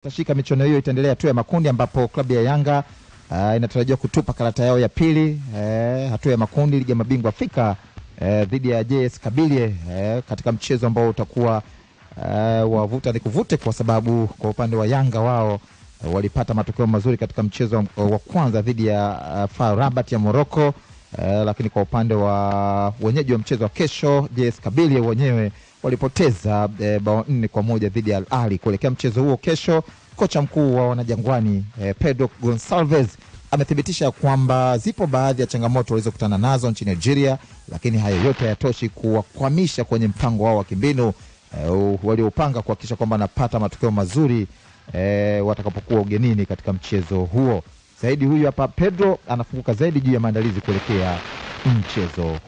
Tashika michuano hiyo itaendelea tu ya makundi ambapo klabu ya Yanga inatarajiwa kutupa karata yao ya pili hatua ya makundi ligi ya mabingwa Afrika dhidi ya JS Kabylie katika mchezo ambao utakuwa wavuta ni kuvute, kwa sababu kwa upande wa Yanga wao walipata matokeo mazuri katika mchezo wa kwanza dhidi ya FAR Rabat ya Morocco, lakini kwa upande wa wenyeji wa mchezo wa kesho JS Kabylie wenyewe walipoteza bao 4-1 dhidi ya Al Ahly. Kuelekea mchezo huo kesho, kocha mkuu wa Wanajangwani Pedro Gonçalves amethibitisha kwamba zipo baadhi ya changamoto walizokutana nazo nchini Nigeria, lakini hayo yote hayatoshi kuwakwamisha kwenye mpango wao wa kimbinu waliopanga kuhakikisha kwamba wanapata matokeo mazuri watakapokuwa ugenini katika mchezo huo. Zaidi huyu hapa Pedro anafunguka zaidi juu ya maandalizi kuelekea mchezo huo.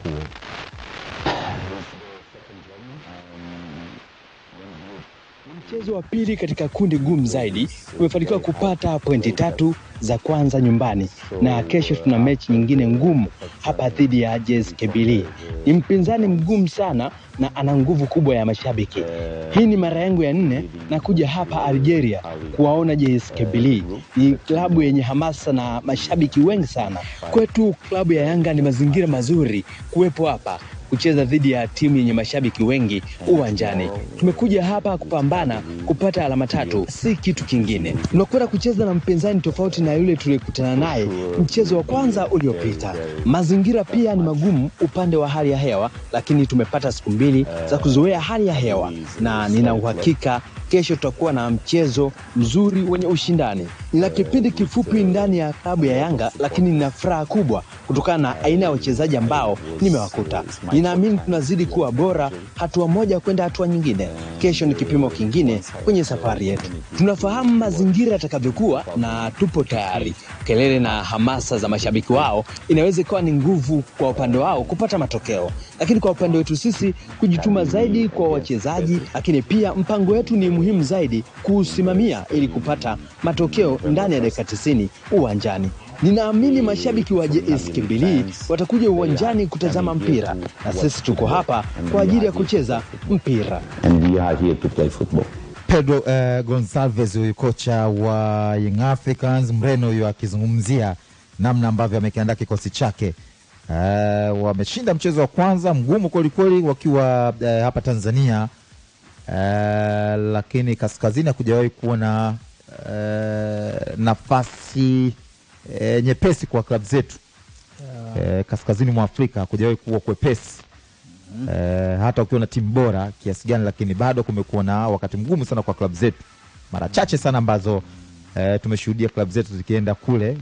Mchezo wa pili katika kundi gumu zaidi umefanikiwa kupata pointi 3 za kwanza nyumbani, na kesho tuna mechi nyingine ngumu hapa dhidi ya JS Kabylie. Ni mpinzani mgumu sana na ana nguvu kubwa ya mashabiki. Hii ni mara yangu ya 4 na kuja hapa Algeria kuwaona JS Kabylie. Ni klabu yenye hamasa na mashabiki wengi sana. Kwetu klabu ya Yanga ni mazingira mazuri kuwepo hapa kucheza dhidi ya timu yenye mashabiki wengi uwanjani. Tumekuja hapa kupambana kupata alama 3, si kitu kingine. Tunakwenda kucheza na mpinzani tofauti na yule tulikutana naye mchezo wa kwanza uliopita. Mazingira pia ni magumu upande wa hali ya hewa, lakini tumepata siku 2 za kuzoea hali ya hewa, na nina uhakika kesho tutakuwa na mchezo mzuri wenye ushindani. Nina kipindi kifupi ndani ya klabu ya Yanga, lakini nina furaha kubwa kutokana na aina ya wachezaji ambao nimewakuta. Ninaamini tunazidi kuwa bora, hatua moja kwenda hatua nyingine. Kesho ni kipimo kingine kwenye safari yetu. Tunafahamu mazingira yatakavyokuwa na tupo tayari. Kelele na hamasa za mashabiki wao inaweza kuwa ni nguvu kwa upande wao kupata matokeo, lakini kwa upande wetu sisi kujituma zaidi kwa wachezaji, lakini pia mpango wetu ni muhimu zaidi kuusimamia ili kupata matokeo ndani ya dakika 90 uwanjani. Ninaamini mashabiki wa JS Kabylie watakuja uwanjani kutazama mpira, na sisi tuko hapa kwa ajili ya kucheza mpira. And we are here to play football. Pedro Gonçalves, huyu kocha wa Young Africans, Mreno huyu akizungumzia namna ambavyo amekiandaa kikosi chake. Wameshinda mchezo wa kwanza mgumu kweli wakiwa hapa Tanzania, lakini kaskazini hakujawahi kuwa na nafasi nyepesi kwa klabu zetu. Kaskazini mwa Afrika hakujawahi kuwa kwepesi. Hata ukiwa na timu bora kiasi gani, lakini bado kumekuwa na wakati mgumu sana kwa klabu zetu. Mara chache sana ambazo tumeshuhudia klabu zetu zikienda kule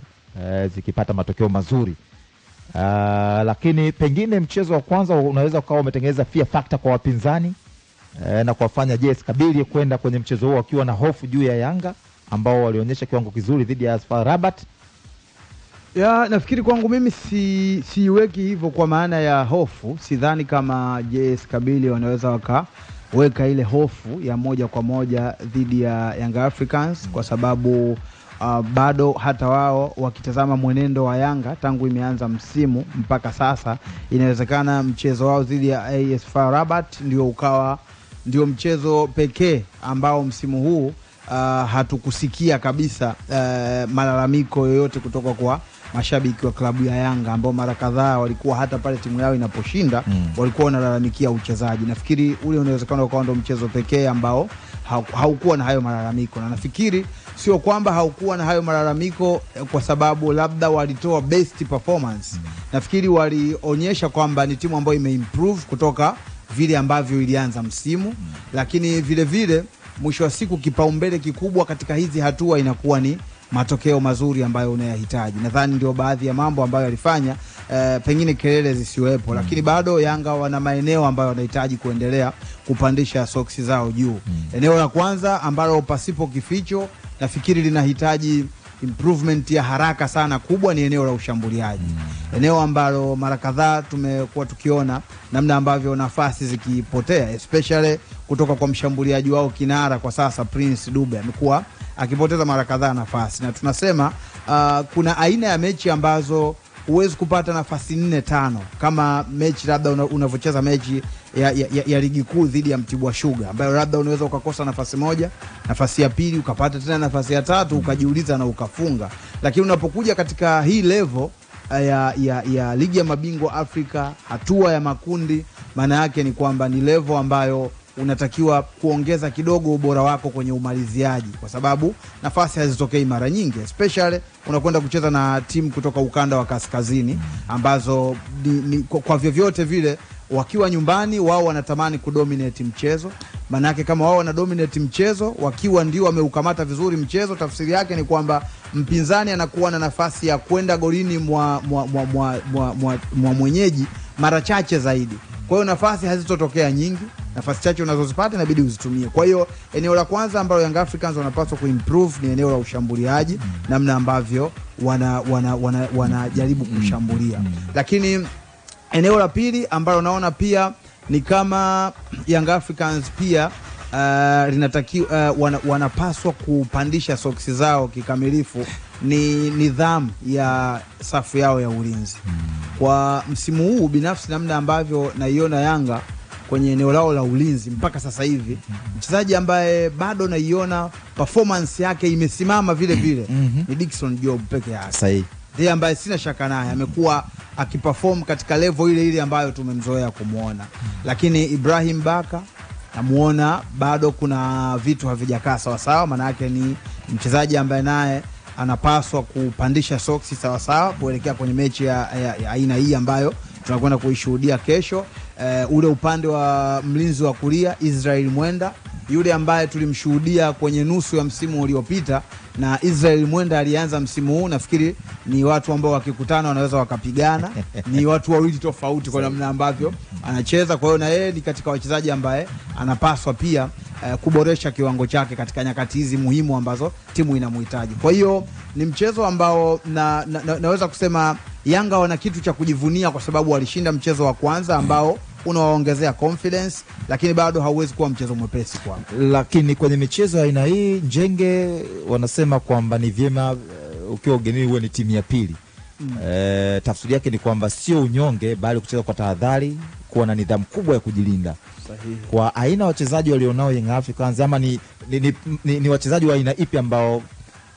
zikipata matokeo mazuri. Lakini pengine mchezo wa kwanza unaweza ukawa umetengeneza fear factor kwa wapinzani na kuwafanya JS Kabylie kwenda kwenye mchezo huo wakiwa na hofu juu ya Yanga ambao walionyesha kiwango kizuri dhidi ya FAR Rabat. Ya, nafikiri kwangu mimi siweki hivyo kwa maana ya hofu. Sidhani kama JS Kabylie wanaweza wakaweka ile hofu ya moja kwa moja dhidi ya Young Africans, kwa sababu bado hata wao wakitazama mwenendo wa Yanga tangu imeanza msimu mpaka sasa, inawezekana mchezo wao dhidi ya AS FAR Rabat ndio mchezo pekee ambao msimu huu hatukusikia kabisa malalamiko yoyote kutoka kwa mashabiki wa klabu ya Yanga, ambao mara kadhaa walikuwa hata pale timu yao inaposhinda walikuwa wanalalamikia uchezaji. Nafikiri ule unawezekana ukawa ndio mchezo pekee ambao haukuwa na hayo malalamiko, na nafikiri sio kwamba haukuwa na hayo malalamiko kwa sababu labda walitoa best performance. Nafikiri walionyesha kwamba ni timu ambayo imeimprove kutoka vile ambavyo ilianza msimu, lakini vile vile mwisho wa siku kipaumbele kikubwa katika hizi hatua inakuwa ni matokeo mazuri ambayo unayahitaji. Nadhani ndio baadhi ya mambo ambayo yalifanya pengine kelele zisiwepo, lakini bado Yanga wana maeneo ambayo wanahitaji kuendelea kupandisha soksi zao juu. Eneo la kwanza ambalo pasipo kificho nafikiri linahitaji improvement ya haraka sana kubwa ni eneo la ushambuliaji. Eneo ambalo mara kadhaa tumekuwa tukiona namna ambavyo nafasi zikipotea, especially kutoka kwa mshambuliaji wao kinara kwa sasa Prince Dube, amekuwa akipoteza mara kadhaa nafasi. Na tunasema kuna aina ya mechi ambazo huwezi kupata nafasi 4-5 kama mechi labda unavocheza mechi ya ligi kuu dhidi ya Mtibwa Sugar, ambayo labda unaweza ukakosa nafasi moja, nafasi ya pili ukapata tena nafasi ya tatu ukajiuliza na ukafunga. Lakini unapokuja katika hii level ya ligi ya mabingwa Afrika, hatua ya makundi, maana yake ni kwamba ni level ambayo unatakiwa kuongeza kidogo ubora wako kwenye umaliziaji, kwa sababu nafasi hazitokei mara nyingi, especially unakwenda kucheza na timu kutoka ukanda wa kaskazini ambazo kwa vyovyote vile wakiwa nyumbani wao wanatamani kudominate mchezo. Maana yake kama wao wana dominate mchezo, wakiwa ndio wameukamata vizuri mchezo, tafsiri yake ni kwamba mpinzani anakuwa na nafasi ya kwenda golini mwa mwenyeji mara chache zaidi. Kwa hiyo nafasi hazitotokea nyingi, nafasi chache unazozipata inabidi uzitumie. Kwa hiyo eneo la kwanza ambalo Young Africans wanapaswa kuimprove ni eneo la ushambuliaji, namna ambavyo wanajaribu kushambulia. Lakini eneo la pili ambalo naona pia ni kama Young Africans pia linatakiwa wanapaswa kupandisha soksi zao kikamilifu ni nidhamu ya safu yao ya ulinzi. Kwa msimu huu binafsi, namna ambavyo naiona Yanga kwenye eneo lao la ulinzi mpaka sasa hivi, mchezaji ambaye bado naiona performance yake imesimama vile vile ni Dickson Job peke yake. Sahihi. Ndiye ambaye sina shaka naye amekuwa akiperform katika level ile ile ambayo tumemzoea kumuona. Lakini Ibrahim Baka namuona bado kuna vitu havijakaa sawa sawa, maana yake ni mchezaji ambaye naye anapaswa kupandisha soksi sawa sawa kuelekea kwenye mechi ya aina hii ambayo tunakwenda kuishuhudia kesho. Ule upande wa mlinzi wa kulia Israel Mwenda, yule ambaye tulimshuhudia kwenye nusu ya msimu uliopita, na Israel Mwenda alianza msimu huu, nafikiri ni watu ambao wakikutana wanaweza wakapigana. Ni watu wawili tofauti kwa namna ambavyo anacheza. Kwa hiyo na yeye ni katika wachezaji ambaye anapaswa pia kuboresha kiwango chake katika nyakati hizi muhimu ambazo timu inamhitaji. Kwa hiyo ni mchezo ambao naweza kusema Yanga wana kitu cha kujivunia, kwa sababu walishinda mchezo wa kwanza ambao unawaongezea confidence, lakini bado hauwezi kuwa mchezo mwepesi kwao. Lakini kwenye michezo ya aina hii, Njenge, wanasema kwamba ni vyema ukiwa ugenini uwe ni timu ya pili. Tafsiri yake ni kwamba sio unyonge, bali kucheza kwa tahadhari, kuwa na nidhamu kubwa ya kujilinda. Sahihi. Kwa aina wachezaji walionao Young Africans, ama ni wachezaji wa aina ipi ambao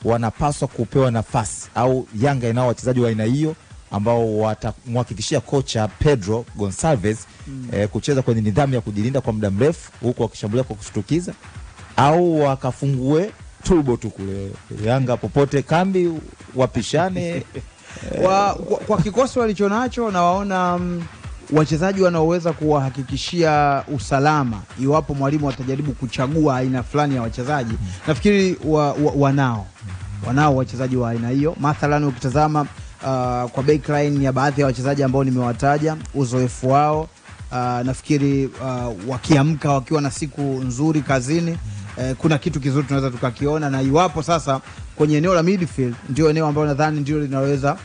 wanapaswa kupewa nafasi, au Yanga inao wachezaji wa aina hiyo ambao watamhakikishia kocha Pedro Gonçalves kucheza kwenye nidhamu ya kujilinda kwa muda mrefu, huko wakishambulia kwa kushtukiza, au wakafungue turbo tu kule Yanga popote kambi wapishane? kwa kikosi walichonacho na waona wachezaji wanaoweza kuwahakikishia usalama iwapo mwalimu atajaribu kuchagua aina fulani ya wachezaji. Nafikiri wanao wachezaji wa aina hiyo. Mathalan ukitazama kwa backline ya baadhi ya wachezaji ambao nimewataja, uzoefu wao, nafikiri wakiamka wakiwa na siku nzuri kazini, kuna kitu kizuri tunaweza tukakiona. Na iwapo sasa kwenye eneo la midfield, ndio eneo ambalo nadhani ndio linaweza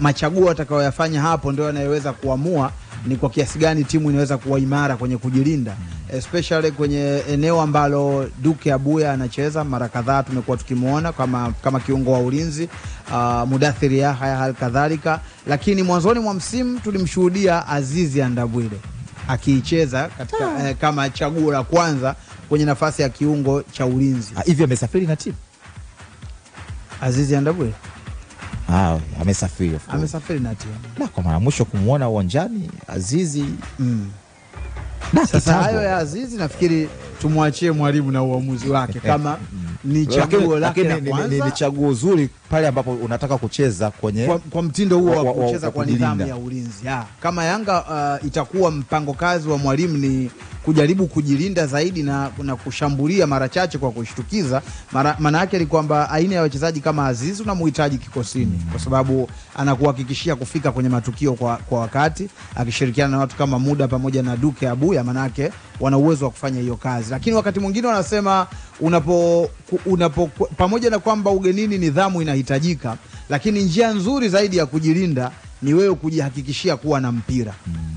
machaguo atakayoyafanya hapo ndio yanayoweza kuamua ni kwa kiasi gani timu inaweza kuwa imara kwenye kujilinda, especially kwenye eneo ambalo Duke Abuya anacheza. Mara kadhaa tumekuwa tukimuona kama kiungo wa ulinzi, Mudathir Yahya hali kadhalika, lakini mwanzoni mwa msimu tulimshuhudia Azizi Andabwile akiicheza katika kama chaguo la kwanza kwenye nafasi ya kiungo cha ulinzi. Hivi amesafiri na timu Azizi Andabwile? Amesafiri na timu. Na kwa mara mwisho kumuona uwanjani Azizi sasa hayo ya Azizi nafikiri tumwachie mwalimu na uamuzi wake kama ni chaguo lake la kwanza. Ni chaguo zuri pale ambapo unataka kucheza kwenye kwa mtindo huo wa kucheza kwa nidhamu ya ulinzi. Kama Yanga itakuwa mpango kazi wa mwalimu ni kujaribu kujilinda zaidi na kushambulia mara chache kwa kushtukiza, maana yake ni kwamba aina ya wachezaji kama Azizi unamhitaji kikosini, kwa sababu anakuhakikishia kufika kwenye matukio kwa wakati, akishirikiana na watu kama Muda pamoja na Duke Abuya, maana yake wana uwezo wa kufanya hiyo kazi. Lakini wakati mwingine wanasema pamoja na kwamba ugenini nidhamu inahitajika, lakini njia nzuri zaidi ya kujilinda ni wewe kujihakikishia kuwa na mpira.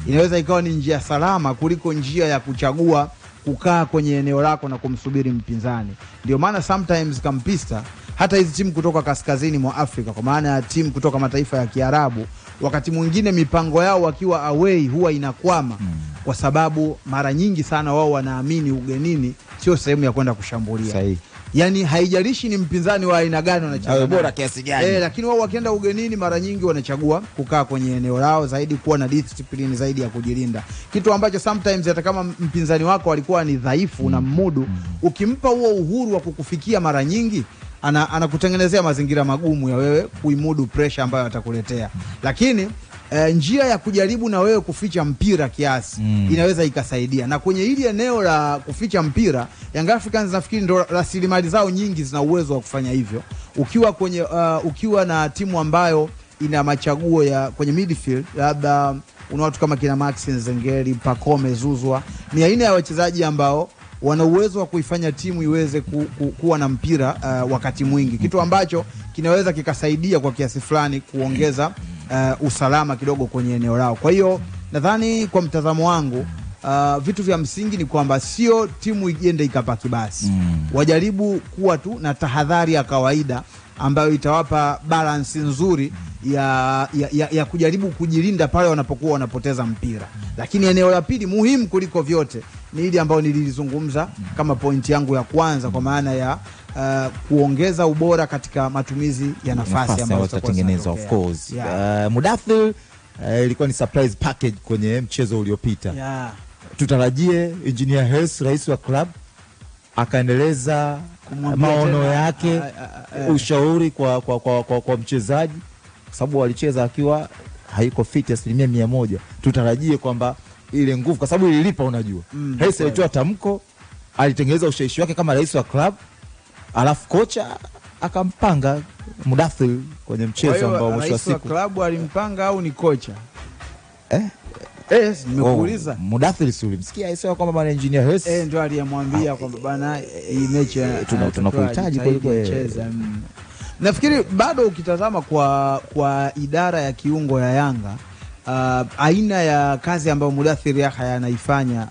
Inaweza ikawa ni njia salama kuliko njia ya kuchagua kukaa kwenye eneo lako na kumsubiri mpinzani. Ndio maana sometimes kampista, hata hizi timu kutoka kaskazini mwa Afrika, kwa maana ya timu kutoka mataifa ya Kiarabu, wakati mwingine mipango yao wakiwa away huwa inakwama kwa sababu mara nyingi sana wao wanaamini ugenini sio sehemu ya kwenda kushambulia. Sahihi. Yani haijalishi ni mpinzani wa aina gani wanacheza bora kiasi gani. Lakini wao wakienda ugenini mara nyingi wanachagua kukaa kwenye eneo lao zaidi, kuwa na discipline zaidi ya kujilinda, kitu ambacho sometimes hata kama mpinzani wako alikuwa ni dhaifu na mmudu, ukimpa huo uhuru wa kukufikia mara nyingi anakutengenezea mazingira magumu ya wewe kuimudu pressure ambayo atakuletea. Lakini njia ya kujaribu na wewe kuficha mpira kiasi inaweza ikasaidia, na kwenye hili eneo la kuficha mpira Young Africans nafikiri ndo rasilimali zao nyingi zina uwezo wa kufanya hivyo. Ukiwa na timu ambayo ina machaguo ya kwenye midfield, labda una watu kama kina Maxi Nzengeli, Pacome Zouzoua, ni aina ya wachezaji ambao wana uwezo wa kuifanya timu iweze kuwa na mpira wakati mwingi, kitu ambacho kinaweza kikasaidia kwa kiasi fulani kuongeza usalama kidogo kwenye eneo lao. Kwa hiyo nadhani kwa mtazamo wangu vitu vya msingi ni kwamba sio timu iende ikapaki basi. Wajaribu kuwa tu na tahadhari ya kawaida ambayo itawapa balance nzuri ya kujaribu kujilinda pale wanapokuwa wanapoteza mpira. Lakini eneo la pili muhimu kuliko vyote ni ile ambayo nilizungumza kama pointi yangu ya kwanza, kwa maana ya kuongeza ubora katika matumizi ya nafasi ambayo zitatengenezwa. Of course Mudathir ilikuwa ni surprise package kwenye mchezo uliopita. Tutarajie Engineer Hersi, rais wa club, akaendeleza maono yake, ushauri kwa mchezaji, kwa sababu walicheza akiwa haiko fit 100%. Tutarajie kwamba ile nguvu, kwa sababu ililipa. Unajua Hersi alitoa tamko, alitengeneza ushawishi wake kama rais wa club, alafu kocha akampanga Mudathir kwenye mchezo ambao mwisho wa siku club alimpanga au ni kocha? Nimekuuliza. Mudathir si ulimsikia aisema kwamba bwana Engineer Hersi ndio aliyemwambia kwamba bana hii mechi tunakuhitaji kucheza. Nafikiri bado ukitazama kwa idara ya kiungo ya Yanga, aina ya kazi ambayo Mudathir Yahya anaifanya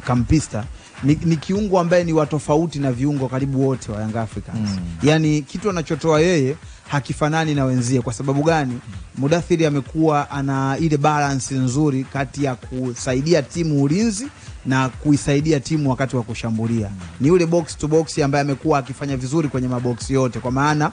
kampista ni kiungo ambaye ni watofauti na viungo karibu wote wa Young Africans. Yani kitu anachotoa yeye hakifanani na wenzie. Kwa sababu gani? Mudathir amekuwa ana ile balance nzuri kati ya kusaidia timu ulinzi na kuisaidia timu wakati wa kushambulia. Ni yule box to box ambaye amekuwa akifanya vizuri kwenye maboksi yote, kwa maana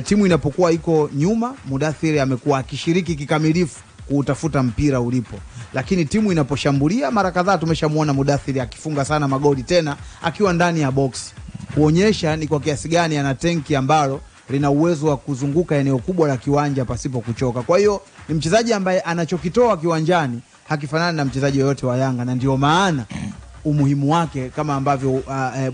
timu inapokuwa iko nyuma, Mudathir amekuwa akishiriki kikamilifu kutafuta mpira ulipo. Lakini timu inaposhambulia, mara kadhaa tumeshamuona Mudathir akifunga sana magoli, tena akiwa ndani ya box, kuonyesha ni kwa kiasi gani ana tenki ambalo lina uwezo wa kuzunguka eneo kubwa la kiwanja pasipo kuchoka. Kwa hiyo ni mchezaji ambaye anachokitoa kiwanjani hakifanani na mchezaji yoyote wa Yanga, na ndio maana umuhimu wake kama ambavyo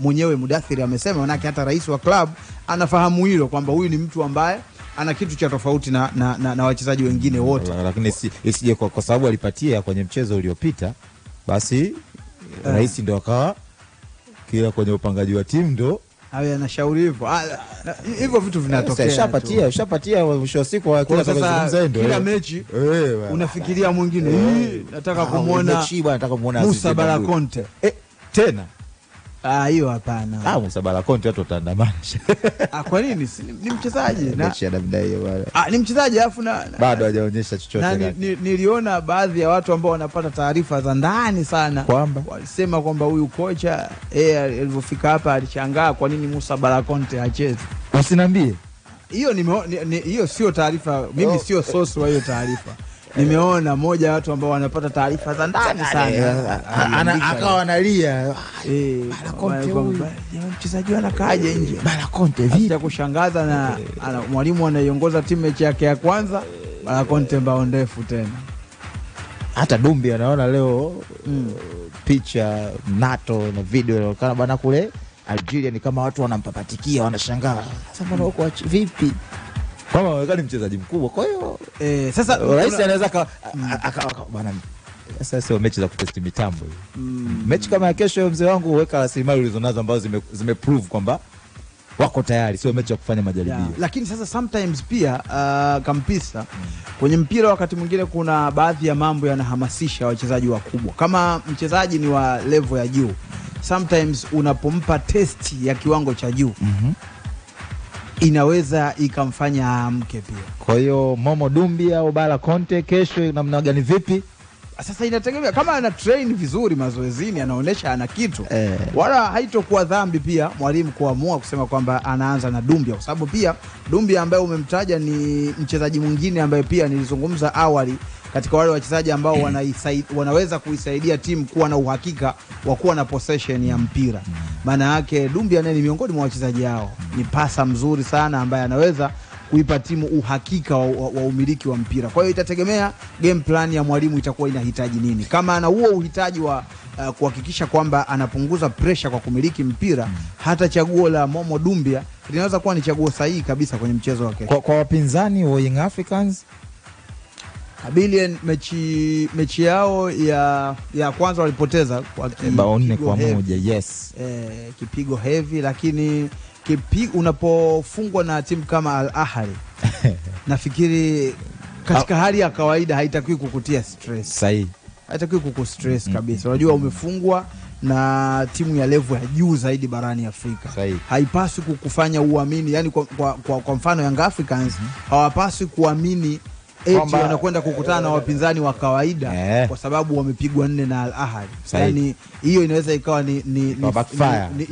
mwenyewe Mudathir amesema, manake hata rais wa club anafahamu hilo, kwamba huyu ni mtu ambaye ana kitu cha tofauti na wachezaji wengine wote. Lakini isije kwa sababu alipatia kwenye mchezo uliopita, basi rais ndio akawa kila kwenye upangaji wa timu ndo awe anashauri hivyo. Hivyo vitu vinatokea. Ushapatia mwisho wa siku wa kila sasa kila mechi unafikiria mwingine. Nataka kumuona Musa Balakonte. Tena hiyo hapana. Musa Balakonte watu wataandamana. Kwa nini? Ni mchezaji mechi ya namna hiyo bwana. Ni mchezaji alafu bado hajaonyesha chochote. Niliona baadhi ya watu ambao wanapata taarifa za ndani sana kwamba walisema kwamba huyu kocha alipofika hapa alishangaa kwa nini Musa Balakonte hachezi. Usiniambie. Hiyo sio taarifa, mimi sio source wa hiyo taarifa. Nimeona moja ya watu ambao wanapata taarifa za ndani sana akawa analia mchezaji anakaaje nje Balakonte vipi, cha kushangaza na mwalimu anaiongoza timu mechi yake ya kwanza, Balakonte mbao ndefu tena. Hata Dumbi anaona leo picha NATO na video inaonekana bana kule Algeria, ni kama watu wanampapatikia, wanashangaa sasa mbona huko vipi, kama wawekani mchezaji mkubwa. Kwa hiyo sasa rais anaweza bana sasa mechi za kutesti mitambo mechi kama ya kesho, mzee wangu, weka rasilimali ulizonazo ambazo zimeprove kwamba wako tayari, sio mechi ya kufanya majaribio. Lakini sasa sometimes pia kampisa kwenye mpira wakati mwingine kuna baadhi ya mambo yanahamasisha wachezaji wakubwa. Kama mchezaji ni wa level ya juu, sometimes unapompa testi ya kiwango cha juu inaweza ikamfanya amke pia. Kwa hiyo Momo Dumbi au Balakonte kesho namna gani vipi? Sasa inategemea kama ana train vizuri mazoezini, anaonesha ana kitu wala haitokuwa dhambi pia mwalimu kuamua kusema kwamba anaanza na Dumbia, kwa sababu pia Dumbia ambaye umemtaja ni mchezaji mwingine ambaye pia nilizungumza awali katika wale wachezaji ambao wanaweza kuisaidia timu kuwa na uhakika wa kuwa na possession ya mpira. Maana yake Dumbia naye ni miongoni mwa wachezaji hao, ni pasa mzuri sana ambaye anaweza kuipa timu uhakika wa umiliki wa mpira. Kwa hiyo itategemea game plan ya mwalimu itakuwa inahitaji nini. Kama ana huo uhitaji wa kuhakikisha kwamba anapunguza pressure kwa kumiliki mpira, hata chaguo la Momo Dumbia linaweza kuwa ni chaguo sahihi kabisa kwenye mchezo wa kesho. Kwa wapinzani wa Young Africans, Kabylie mechi yao ya kwanza walipoteza kwa bao 4-1. Yes. Kipigo heavy, lakini unapofungwa na timu kama Al Ahly nafikiri katika hali ya kawaida haitakiwi kukutia stress. Sahihi. Haitakiwi kukustress kabisa. Unajua umefungwa na timu ya level ya juu zaidi barani Afrika. Haipaswi kukufanya uamini, yani kwa mfano Young Africans hawapaswi kuamini eti wanakwenda kukutana na wapinzani wa kawaida kwa sababu wamepigwa 4 na Al Ahly. Yani hiyo inaweza ikawa ni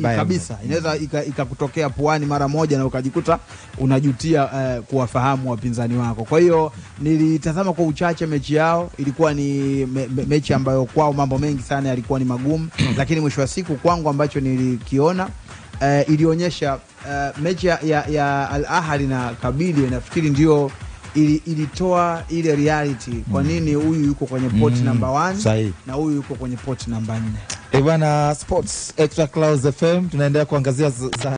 kabisa, inaweza ikakutokea puani mara moja na ukajikuta unajutia kuwafahamu wapinzani wako. Kwa hiyo nilitazama kwa uchache mechi yao, ilikuwa ni mechi ambayo kwao mambo mengi sana yalikuwa ni magumu, lakini mwisho wa siku kwangu ambacho nilikiona ilionyesha mechi ya Al Ahly na Kabylie, nafikiri ndio ilitoa ile reality kwa nini huyu yuko kwenye pot number 1 na huyu yuko kwenye pot number 4. Bwana Sports Extra Clouds FM tunaendelea kuangazia